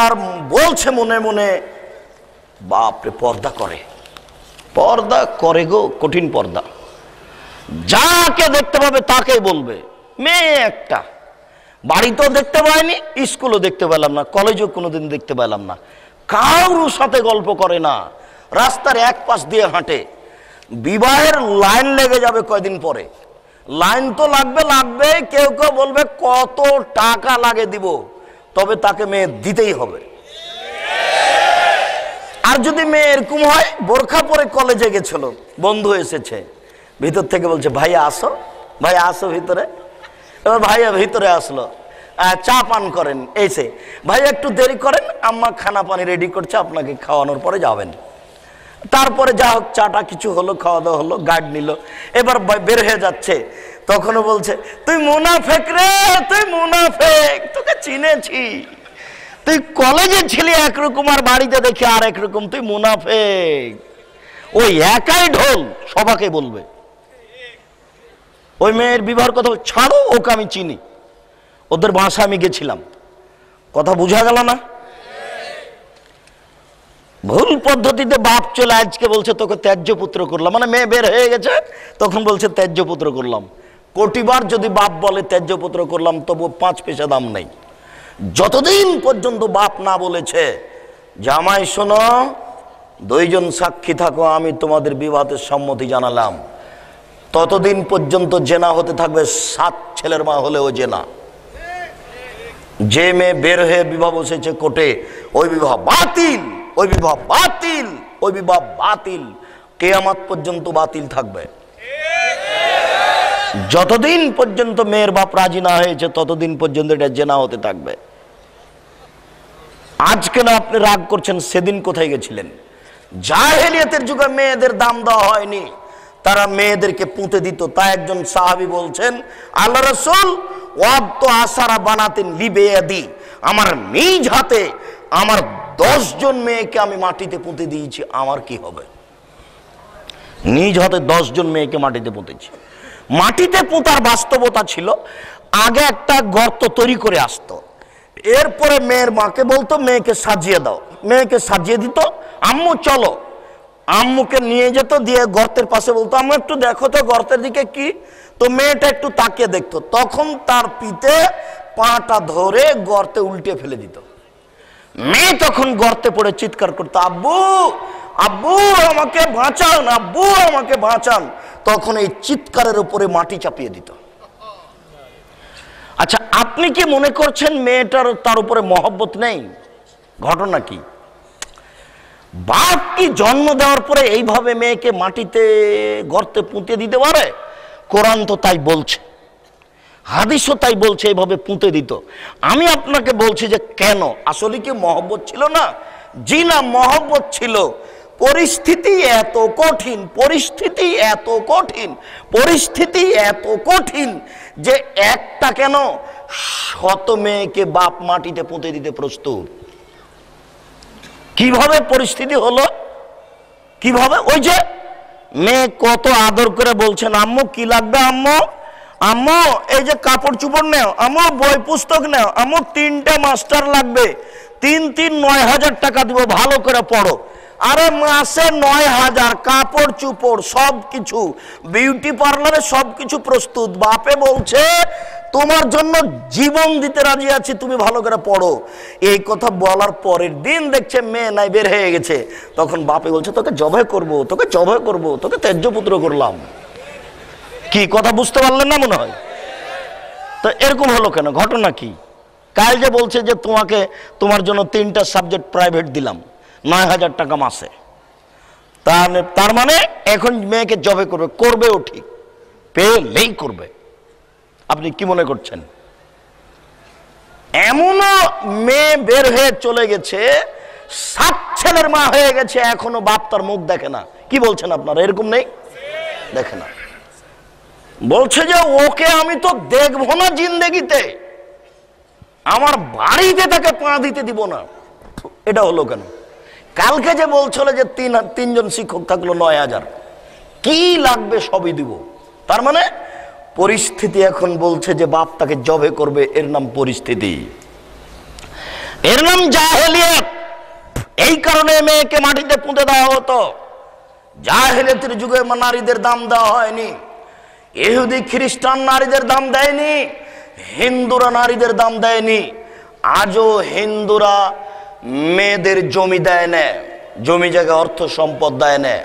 আর বলছে মনে মনে, বাপরে পর্দা করে, পর্দা করে গো, কঠিন পর্দা। যাকে দেখতে পাবে তাকেই বলবে মেয়ে একটা। বাড়িতেও দেখতে পাইনি, স্কুলও দেখতে পেলাম না, কলেজও কোনোদিন দেখতে পেলাম না, কারোর সাথে গল্প করে না, রাস্তার এক পাশ দিয়ে হাঁটে। বিবাহের লাইন লেগে যাবে কয়দিন পরে, লাইন তো লাগবে লাগবে, কেউ কেউ বলবে কত টাকা লাগে দিব, তবে তাকে মেয়ে দিতেই হবে। আর যদি মেয়ে এরকম হয়, বোরখা পরে কলেজে গেছিল, বন্ধু এসেছে, ভিতর থেকে বলছে ভাইয়া আসো, ভাইয়া আসো ভিতরে। এবার ভাইয়া ভিতরে আসলো, চা পান করেন, এসে ভাইয়া একটু দেরি করেন, আম্মা খানা পানি রেডি করছে, আপনাকে খাওয়ানোর পরে যাবেন। তারপরে যা হোক চাটা কিছু হলো, খাওয়া দাওয়া হলো, গার্ড নিল, এবার বের হয়ে যাচ্ছে, তখনও বলছে তুই মুনাফেক রে, তুই মুনাফেক, তোকে চিনেছি, তুই কলেজে ছিলি একরকম আর বাড়িতে দেখি আর একরকম, তুই মুনাফেক। ওই একাই ঢোল সবাকে বলবে। ওই মেয়ের বিবাহের কথা ছাড়ো, ওকে আমি চিনি, ওদের বাসা আমি গেছিলাম, কথা বুঝা গেল না? ভুল পদ্ধতিতে বাপ চলে আজকে বলছে তোকে ত্যায্য পুত্র করলাম, মানে মেয়ে বের হয়ে গেছে তখন বলছে ত্যায্য পুত্র করলাম। কোটিবার যদি বাপ বলে ত্যায্য পুত্র করলাম, তবু 5 পয়সা দাম নেই। যতদিন পর্যন্ত বাপ না বলেছে জামাই শোনো, 2 জন সাক্ষী থাকো, আমি তোমাদের বিবাহতে সম্মতি জানালাম, ততদিন পর্যন্ত জেনা হতে থাকবে। 7 ছেলের মা হলেও জেনা। যে মেয়ে বের হয়ে বিবাহ বসেছে কোর্টে, ওই বিবাহ বাতিল, ওই বিবাহ বাতিল, ওই বিবাহ বাতিল, কিয়ামত পর্যন্ত বাতিল থাকবে। যতদিন পর্যন্ত মেয়ের বাপ রাজি না হয়েছে, ততদিন পর্যন্ত এটা জেনা হতে থাকবে। আজকে না আপনি রাগ করছেন, সেদিন কোথায় গেছিলেন? জাহেলিয়াতের যুগে মেয়েদের দাম দেওয়া হয়নি, তারা মেয়েদেরকে পুঁতে দিত। তাই একজন সাহাবী বলছেন, আল্লাহ রাসূল ওয়াদ আসারা বানাতেন লিবেয়াদি, আমার নিজ হাতে আমার 10 জন মেয়েকে আমি মাটিতে পুঁতে দিয়েছি, আমার কি হবে? নিজ হাতে 10 জন মেয়েকে মাটিতে পুঁতেছি। মাটিতে পুঁতার বাস্তবতা ছিল, আগে একটা গর্ত তৈরি করে আসতো, এরপরে মেয়ের মাকে বলতো মেয়েকে সাজিয়ে দাও, মেয়েকে সাজিয়ে দিত, আম্মু চলো, আম্মুকে নিয়ে যেত, দিয়ে গর্তের পাশে বলতো আম্মু একটু দেখো তো গর্তের দিকে কি, তো মেয়েটা একটু তাকিয়ে দেখতো, তখন তার পিঠে পাটা ধরে গর্তে উল্টে ফেলে দিত। মেয়ে তখন গর্তে পড়ে চিৎকার করতো, আব্বু আব্বু আমাকে বাঁচান, আব্বু আমাকে বাঁচান। তখন এই চিৎকারের উপরে মাটি চাপিয়ে দিত। আচ্ছা, আপনি কি মনে করছেন মেয়েটার তার উপরে মহব্বত নেই? ঘটনা কি? বাপ কি জন্ম দেওয়ার পরে এইভাবে মেয়েকে মাটিতে গর্তে পুঁতে দিতে পারে? কোরআন তো তাই বলছে, হাদিসও তাই বলছে, এইভাবে পুঁতে দিত। আমি আপনাকে বলছি যে কেন, আসলে কি মহব্বত ছিল না? জি না, মহব্বত ছিল। পরিস্থিতি এত কঠিন, পরিস্থিতি এত কঠিন, পরিস্থিতি এত কঠিন যে একটা কেন 100 মেয়েকে বাপ মাটিতে পুঁতে দিতে প্রস্তুত। কিভাবে পরিস্থিতি হলো, কিভাবে? ওই যে মেয়ে কত আদর করে বলছেন, আম্মু কি লাগবে আম্মু, আম্মু এই যে কাপড় চোপড় নেও, আম্মু বই পুস্তক নেও, আম্মু 3টা মাস্টার লাগবে, 3 9,000 টাকা দিব, ভালো করে পড়ো। আরে মাসে 9,000, কাপড় চোপড় সবকিছু, বিউটি পার্লারে সবকিছু প্রস্তুত। বাপে বলছে তোমার জন্য জীবন দিতে রাজি আছি, তুমি ভালো করে পড়ো। এই কথা বলার পরের দিন দেখছে মেয়ে নাই, বের হয়ে গেছে। তখন বাপে বলছে তোকে জবাই করব, তোকে জবাই করব, তোকে ত্যায্য পুত্র করলাম। কি কথা বুঝতে পারলেন না মনে হয়? তো এরকম হলো কেন, ঘটনা কি? কাল যে বলছে যে তোমার জন্য 3টা সাবজেক্ট প্রাইভেট দিলাম, 9,000 টাকা মাসে, তার মানে এখন মেয়েকে জবে করবে, করবেও ঠিক, পেলেই করবে। আপনি কি মনে করছেন? এমনও মেয়ে বের হয়ে চলে গেছে, 7 ছেলের মা হয়ে গেছে, এখনো বাপ তার মুখ দেখে না। কি বলছেন আপনারা? এরকম নেই? দেখে না, বলছে যে ওকে আমি তো দেখবো না জিন্দেগিতে, আমার বাড়িতে তাকে পা দিতে দিব না। এটা হলো কেন? কালকে যে বলছিল যে 3 জন শিক্ষক থাকলো 9,000, কি লাগবে সবই দিব। তার মানে পরিস্থিতি এখন বলছে যে বাপ তাকে জবে করবে, এর নাম পরিস্থিতি, এর নাম জাহেলিয়াত। এই কারণে মেয়েকে মাটিতে পুঁতে দেওয়া হতো। জাহেলিয়াতের যুগে নারীদের দাম দেওয়া হয়নি, ইহুদি খ্রিস্টান নারীদের দাম দেয়নি, হিন্দুরা নারীদের দাম দেয়নি। আজও হিন্দুরা মেয়েদের জমি দেয় না, জমি জায়গায় অর্থ সম্পদ দেয় না।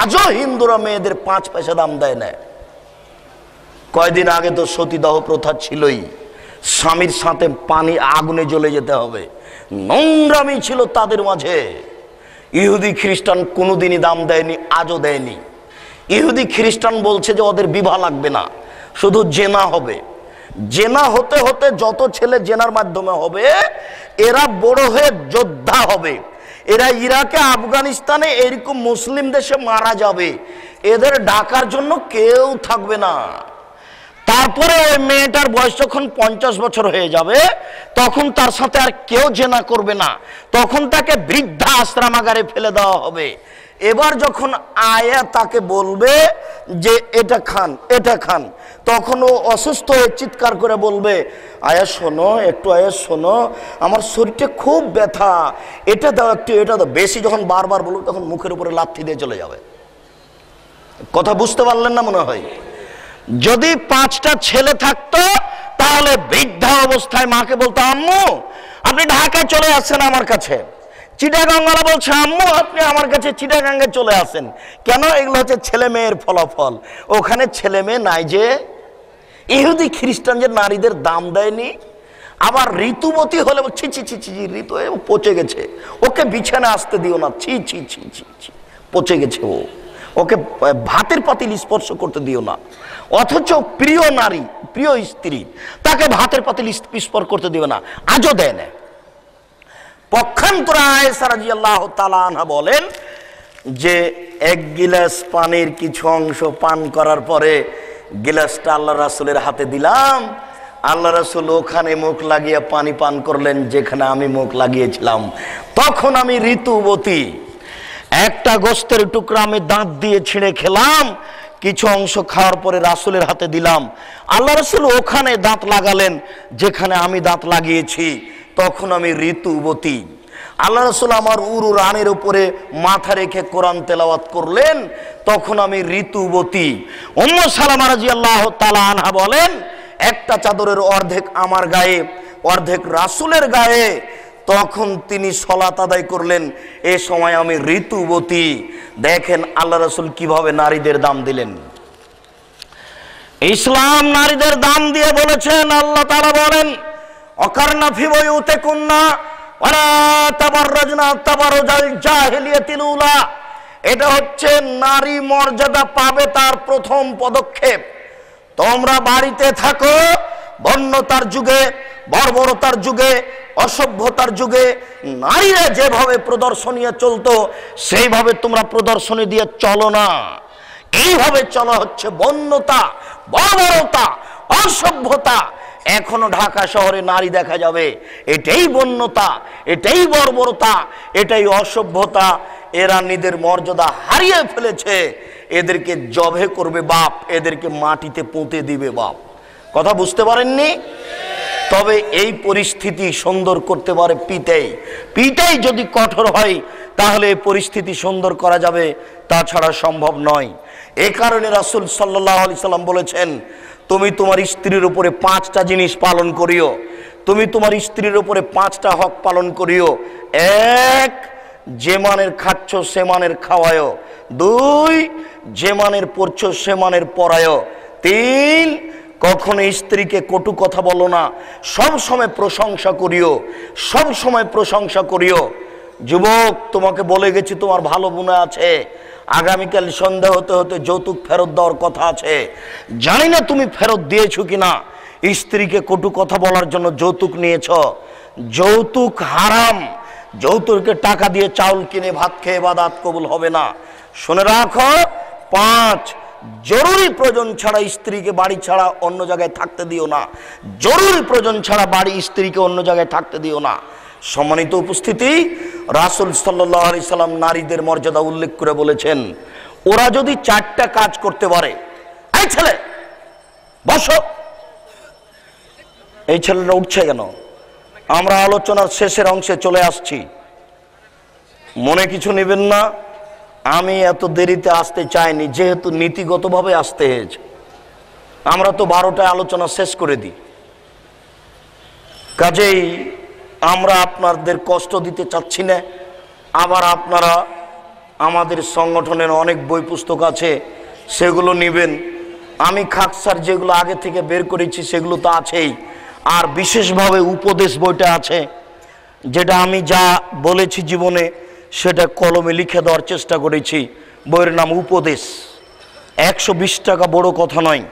আজও হিন্দুরা মেয়েদের 5 পয়সা দাম দেয় না। কয়দিন আগে তো সতীদাহ প্রথা ছিলই, স্বামীর সাথে পানি আগুনে জ্বলে যেতে হবে, নোংরামি ছিল তাদের মাঝে। ইহুদি খ্রিস্টান কোনোদিনই দাম দেয়নি, আজও দেয়নি। ইহুদি খ্রিস্টান বলছে যে ওদের বিবাহ লাগবে না, শুধু জেনা হবে। জেনা হতে হতে যত ছেলে জেনার মাধ্যমে হবে এরা বড় হয়ে যোদ্ধা হবে, এরা ইরাকে আফগানিস্তানে এরকম মুসলিম দেশে মারা যাবে, এদের ডাকার জন্য কেউ থাকবে না। তারপরে ওই মেয়েটার বয়স যখন 50 বছর হয়ে যাবে তখন তার সাথে আর কেউ জেনা করবে না, তখন তাকে বৃদ্ধা আশ্রমাগারে ফেলে দেওয়া হবে। এবার যখন আয়া তাকে বলবে যে এটা খান এটা খান, তখন ও অসুস্থ হয়ে চিৎকার করে বলবে, আয়া শোনো একটু, আয়া শোনো আমার শরীরটা খুব ব্যথা, এটা দাও একটু, এটা দাও। বেশি যখন বারবার বলবে তখন মুখের উপরে লাথি দিয়ে চলে যাবে। কথা বুঝতে পারলেন না মনে হয়? যদি 5টা ছেলে থাকতো তাহলে বৃদ্ধা অবস্থায় মাকে বলতো, আম্মু আপনি ঢাকায় চলে আসছেন আমার কাছে। চিটাগাঙ্গালা বলছে, আম্মু আপনি আমার কাছে চিটাগাঙ্গে চলে আসেন। কেন? এগুলো হচ্ছে ছেলে মেয়ের ফলাফল। ওখানে ছেলে মেয়ে নাই যে। ইহুদি খ্রিস্টান যে নারীদের দাম দেয়নি, আবার ঋতুবতী হলে ছি ছি ছি ছি ঋতু পচে গেছে, ওকে বিছানা আসতে দিও না, ছি ছি ছি ছি ছি পচে গেছে, ওকে ভাতের পাতিল স্পর্শ করতে দিও না। অথচ প্রিয় নারী, প্রিয় স্ত্রী, তাকে ভাতের পাতিল স্পর্শ করতে দিও না, আজও দেয় না। পক্ষান্তরে আয়েশা রাদিয়াল্লাহু তাআলা আনহা বলেন যে 1 গিলাস পানির কিছু অংশ পান করার পরে গিলাসটা আল্লাহ রাসূলের হাতে দিলাম, আল্লাহ রাসূল ওখানে মুখ লাগিয়ে পানি পান করলেন যেখানে আমি মুখ লাগিয়েছিলাম। তখন আমি ঋতুবতী, একটা গোস্তের টুকরা আমি দাঁত দিয়ে ছিঁড়ে খেলাম, কিছু অংশ খাওয়ার পরে রাসূলের হাতে দিলাম, আল্লাহ রাসূল ওখানে দাঁত লাগালেন যেখানে আমি দাঁত লাগিয়েছি, তখন আমি ঋতুবতী। আল্লাহ রাসূল আমার উরু রানের উপরে মাথা রেখে কোরআন তেলাওয়াত করলেন, তখন আমি ঋতুবতী। উম্মু সালামা রাদিয়াল্লাহু তাআলা আনহা বলেন, একটা চাদরের অর্ধেক আমার গায়ে অর্ধেক রাসূলের গায়ে, তখন তিনি সালাত আদায় করলেন, এ সময় আমি ঋতুবতী। দেখেন আল্লাহ রাসূল কিভাবে নারীদের দাম দিলেন। ইসলাম নারীদের দাম দিয়ে বলেছেন, আল্লাহ তাআলা বলেন, অকারনা ফি বুয়ুতিকুন্না ওয়ালা তাবাররাজনা তাবারুজাল জাহিলিয়াতিল উলা। এটা হচ্ছে নারী মর্যাদা পাবে তার প্রথম পদক্ষেপ। তোমরা বাড়িতে থাকো, বন্যতার যুগে, বর্বরতার যুগে, অসভ্যতার যুগে নারীরা যেভাবে প্রদর্শনী চলতো সেইভাবে তোমরা প্রদর্শনী দিয়ে চলো না। এইভাবে চলা হচ্ছে বন্যতা, বর্বরতা, অসভ্যতা। এখনো ঢাকা শহরে নারী দেখা যাবে, এটাই বন্যতা, এটাই বর্বরতা, এটাই অসভ্যতা। এরা নিজেদের মর্যাদা হারিয়ে ফেলেছে, এদেরকে জবে করবে বাপ, এদেরকে মাটিতে পুঁতে দিবে বাপ। কথা বুঝতে পারেননি? তবে এই পরিস্থিতি সুন্দর করতে পারে পিটাই। পিটাই যদি কঠোর হয় তাহলে এই পরিস্থিতি সুন্দর করা যাবে, তাছাড়া সম্ভব নয়। এ কারণে রাসূল সাল্লাল্লাহু আলাইহি সাল্লাম বলেছেন, তুমি তোমার স্ত্রীর উপরে 5টা জিনিস পালন করিও, তুমি তোমার স্ত্রীর উপরে 5টা হক পালন করিও। 1, যে মানের খাচ্ছ সে মানের খাওয়ায়। 2, যে মানের পড়ছো সে মানের পড়ায়। 3, কখনো স্ত্রীকে কটু কথা বলো না, সব সময় প্রশংসা করিও, সব সময় প্রশংসা করিও। যুবক, তোমাকে বলে গেছি তোমার ভালো বোনা আছে, আগামীকাল সন্ধ্যা হতে হতে যৌতুক ফেরত দেওয়ার কথা আছে, জানি না তুমি ফেরত দিয়েছো কিনা। স্ত্রীকে কটু কথা বলার জন্য যৌতুক নিয়েছ, যৌতুক হারাম। যৌতুকে টাকা দিয়ে চাউল কিনে ভাত খেয়ে ইবাদত কবুল হবে না। শুনে রাখো। 5, জরুরি প্রয়োজন ছাড়া স্ত্রীকে বাড়ি ছাড়া অন্য জায়গায় থাকতে দিও না। জরুরি প্রয়োজন ছাড়া বাড়ি স্ত্রীকে অন্য জায়গায় থাকতে দিও না। সম্মানিত উপস্থিতি, রাসূল সাল্লাল্লাহু আলাইহি সাল্লাম নারীদের মর্যাদা উল্লেখ করে বলেছেন, ওরা যদি 4টা কাজ করতে পারে, এই ছেলে বসো, এই ছেলেটা উঠছে কেন? আমরা আলোচনার শেষের অংশে চলে আসছি, মনে কিছু নেবেন না। আমি এত দেরিতে আসতে চাইনি, যেহেতু নীতিগতভাবে আসতে হয়েছে। আমরা তো 12টায় আলোচনা শেষ করে দিই, কাজেই আমরা আপনাদের কষ্ট দিতে চাচ্ছি না। আবার আপনারা আমাদের সংগঠনের অনেক বই পুস্তক আছে, সেগুলো নেবেন। আমি খাকসার যেগুলো আগে থেকে বের করেছি সেগুলো তো আছেই, আর বিশেষভাবে উপদেশ বইটা আছে, যেটা আমি যা বলেছি জীবনে সেটা কলমে লিখে দেওয়ার চেষ্টা করেছি। বইয়ের নাম উপদেশ। 120 টাকা বড় কথা নয়,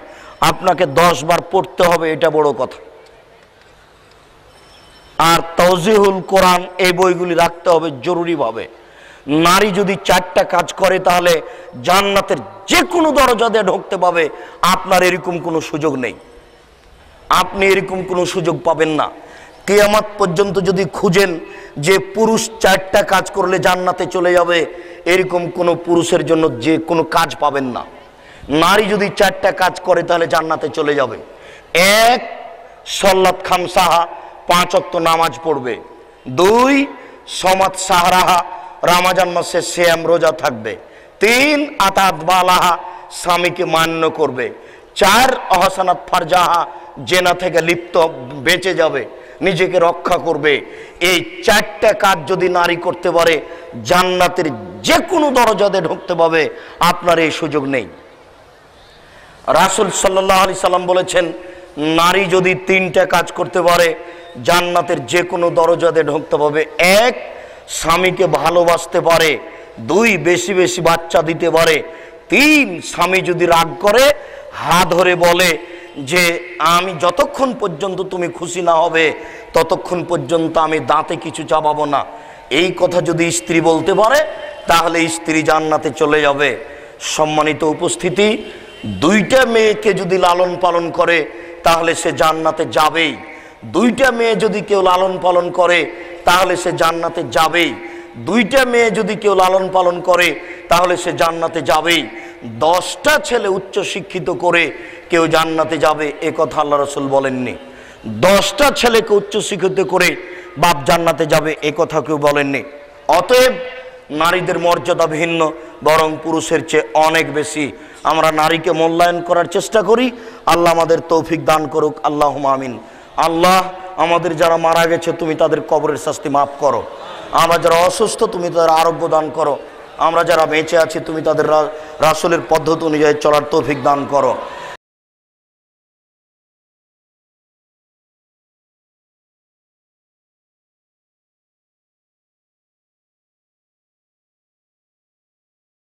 আপনাকে 10 বার পড়তে হবে, এটা বড় কথা। আর তাওজিহুল কোরআন, এই বইগুলি রাখতে হবে জরুরিভাবে। নারী যদি 4টা কাজ করে তাহলে জান্নাতের যে কোনো দরজা দিয়ে ঢুকতে পাবে। আপনার এরকম কোনো সুযোগ নেই, আপনি এরকম কোনো সুযোগ পাবেন না। কিয়ামত পর্যন্ত যদি খুঁজেন যে পুরুষ 4টা কাজ করলে জান্নাতে চলে যাবে, এরকম কোনো পুরুষের জন্য যে কোনো কাজ পাবেন না। নারী যদি 4টা কাজ করে তাহলে জান্নাতে চলে যাবে। 1, সল্লাত খামসাহা, 5 ওয়াক্ত নামাজ পড়বে। 2, সমাত সাহারাহা, রমজান মাসে সিয়াম রোজা থাকবে। 3, আতাত বালাহা, স্বামীকে মান্য করবে। 4, অহসানাত ফারজাহা, জেনা থেকে লিপ্ত বেঁচে যাবে, নিজেকে রক্ষা করবে। এই 4টা কাজ যদি নারী করতে পারে জান্নাতের যে কোনো দরজাতে ঢুকতে পাবে। আপনার এই সুযোগ নেই। রাসূল সাল্লাল্লাহু আলাইহি সাল্লাম বলেছেন, নারী যদি 3টা কাজ করতে পারে জান্নাতের যে কোনো দরজাতে ঢুকতে পাবে। 1, স্বামীকে ভালোবাসতে পারে। 2, বেশি বেশি বাচ্চা দিতে পারে। 3, স্বামী যদি রাগ করে হাত ধরে বলে যে আমি যতক্ষণ পর্যন্ত তুমি খুশি না হবে ততক্ষণ পর্যন্ত আমি দাঁতে কিছু চাবাবো না, এই কথা যদি স্ত্রী বলতে পারে তাহলে স্ত্রী জান্নাতে চলে যাবে। সম্মানিত উপস্থিতি, 2টা মেয়েকে যদি লালন পালন করে তাহলে সে জান্নাতে যাবেই। 2টা মেয়ে যদি কেউ লালন পালন করে তাহলে সে জান্নাতে যাবেই। 2টা মেয়ে যদি কেউ লালন পালন করে তাহলে সে জান্নাতে যাবেই। 10টা ছেলে উচ্চ শিক্ষিত করে কেউ জান্নাতে যাবে, এ কথা আল্লাহ রাসূল বলেননি। 10টা ছেলেকে উচ্চ শিক্ষিত করে বাপ জান্নাতে যাবে, এ কথা কেউ বলেননি। অতএব নারীদের মর্যাদা ভিন্ন, বরং পুরুষের চেয়ে অনেক বেশি। আমরা নারীকে মূল্যায়ন করার চেষ্টা করি। আল্লাহ আমাদের তৌফিক দান করুক, আল্লাহুম্মা আমিন। আল্লাহ, আমাদের যারা মারা গেছে তুমি তাদের কবরের শাস্তি মাফ করো। আমরা যারা অসুস্থ তুমি তাদের আরোগ্য দান করো। আমরা যারা বেঁচে আছি তুমি তাদের রাসূলের পদ্ধতি অনুযায়ী চলার তৌফিক দান করো।